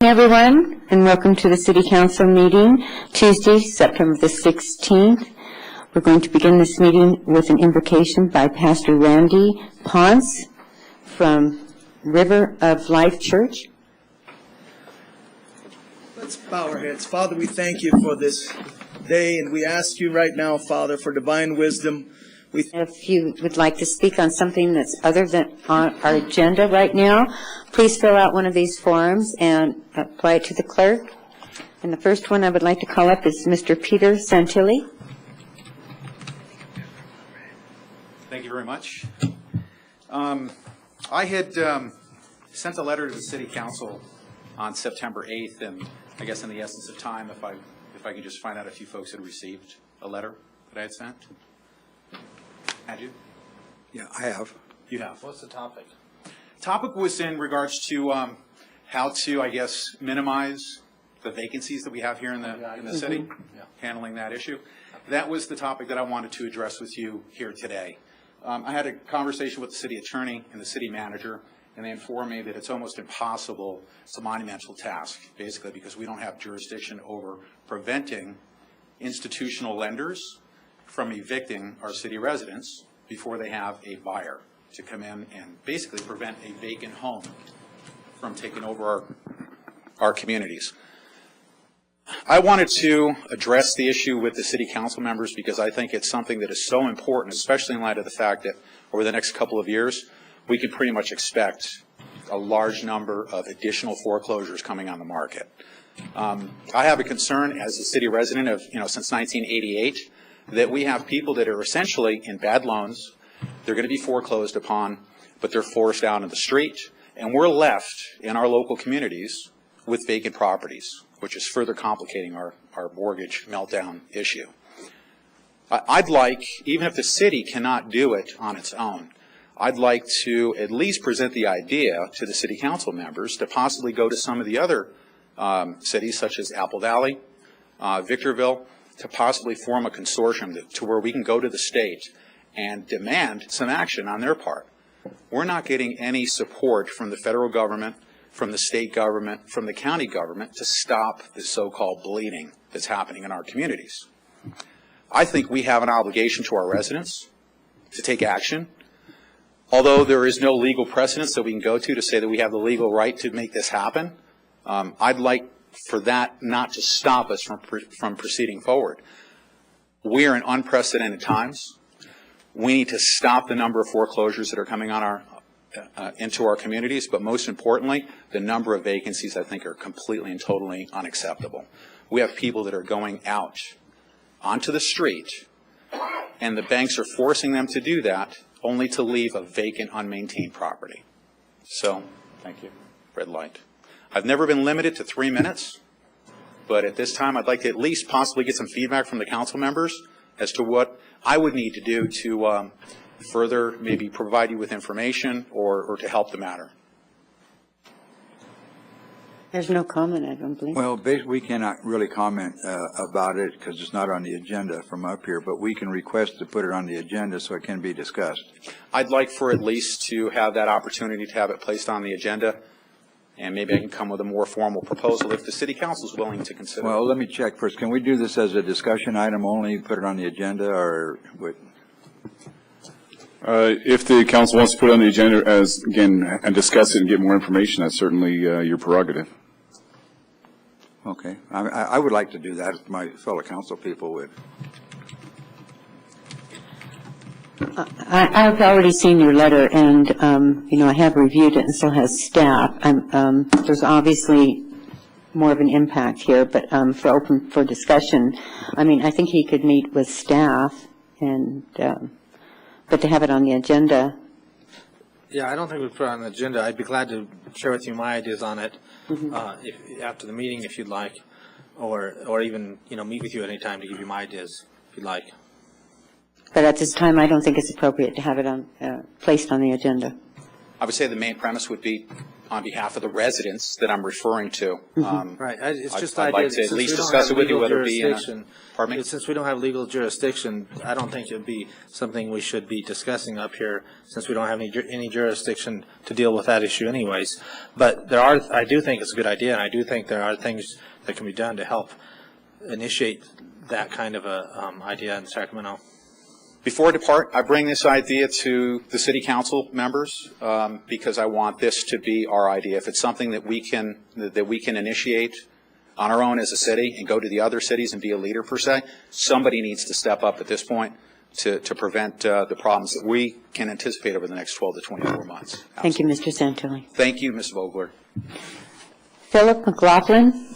everyone, and welcome to the City Council meeting, Tuesday, September the 16th. We're going to begin this meeting with an invocation by Pastor Randy Ponce from River of Life Church. Let's bow our heads. Father, we thank you for this day, and we ask you right now, Father, for divine wisdom. If you would like to speak on something that's other than on our agenda right now, please fill out one of these forms and apply it to the clerk. And the first one I would like to call up is Mr. Peter Santilli. Thank you very much. I had sent a letter to the City Council on September 8th, and I guess in the essence of time, if I could just find out if you folks had received a letter that I had sent. Had you? Yeah, I have. You have. What's the topic? Topic was in regards to how to, I guess, minimize the vacancies that we have here in the city, handling that issue. That was the topic that I wanted to address with you here today. I had a conversation with the city attorney and the city manager, and they informed me that it's almost impossible. It's a monumental task, basically, because we don't have jurisdiction over preventing institutional lenders from evicting our city residents before they have a buyer to come in and basically prevent a vacant home from taking over our communities. I wanted to address the issue with the city council members because I think it's something that is so important, especially in light of the fact that over the next couple of years, we can pretty much expect a large number of additional foreclosures coming on the market. I have a concern as a city resident of, since 1988, that we have people that are essentially in bad loans. They're going to be foreclosed upon, but they're forced out in the street, and we're left in our local communities with vacant properties, which is further complicating our mortgage meltdown issue. I'd like, even if the city cannot do it on its own, I'd like to at least present the idea to the city council members to possibly go to some of the other cities, such as Apple Valley, Victorville, to possibly form a consortium to where we can go to the state and demand some action on their part. We're not getting any support from the federal government, from the state government, from the county government to stop the so-called bleeding that's happening in our communities. I think we have an obligation to our residents to take action. Although there is no legal precedence that we can go to say that we have the legal right to make this happen, I'd like for that not to stop us from proceeding forward. We are in unprecedented times. We need to stop the number of foreclosures that are coming on into our communities, but most importantly, the number of vacancies I think are completely and totally unacceptable. We have people that are going out onto the street, and the banks are forcing them to do that only to leave a vacant, unmaintained property. So, thank you. Red light. I've never been limited to 3 minutes, but at this time I'd like to at least possibly get some feedback from the council members as to what I would need to do to further maybe provide you with information or to help the matter. There's no comment, I don't believe. Well, we cannot really comment about it because it's not on the agenda from up here, but we can request to put it on the agenda so it can be discussed. I'd like for at least to have that opportunity to have it placed on the agenda, and maybe I can come with a more formal proposal if the city council is willing to consider. Well, let me check first. Can we do this as a discussion item only, put it on the agenda, or what? If the council wants to put it on the agenda as, again, and discuss it and get more information, that's certainly your prerogative. Okay. I would like to do that if my fellow council people would. I've already seen your letter, and I have reviewed it, and so has staff. There's obviously more of an impact here, but open for discussion. I think he could meet with staff, and but to have it on the agenda. Yeah, I don't think we'd put it on the agenda. I'd be glad to share with you my ideas on it after the meeting, if you'd like, or even meet with you at any time to give you my ideas, if you'd like. But at this time, I don't think it's appropriate to have it on placed on the agenda. I would say the main premise would be on behalf of the residents that I'm referring to. Right, it's just the I'd idea like to that at since least we don't discuss have it with you, legal whether it be in a, jurisdiction, pardon me? since we don't have legal jurisdiction, I don't think it'd be something we should be discussing up here, since we don't have any jurisdiction to deal with that issue anyways. But I do think it's a good idea, and I do think there are things that can be done to help initiate that kind of a idea in Sacramento. Before I depart, I bring this idea to the city council members because I want this to be our idea. If it's something that we can initiate on our own as a city and go to the other cities and be a leader per se, somebody needs to step up at this point to prevent the problems that we can anticipate over the next 12 to 24 months. Thank you, Mr. Santoli. Thank you, Ms. Vogler. Philip McLaughlin.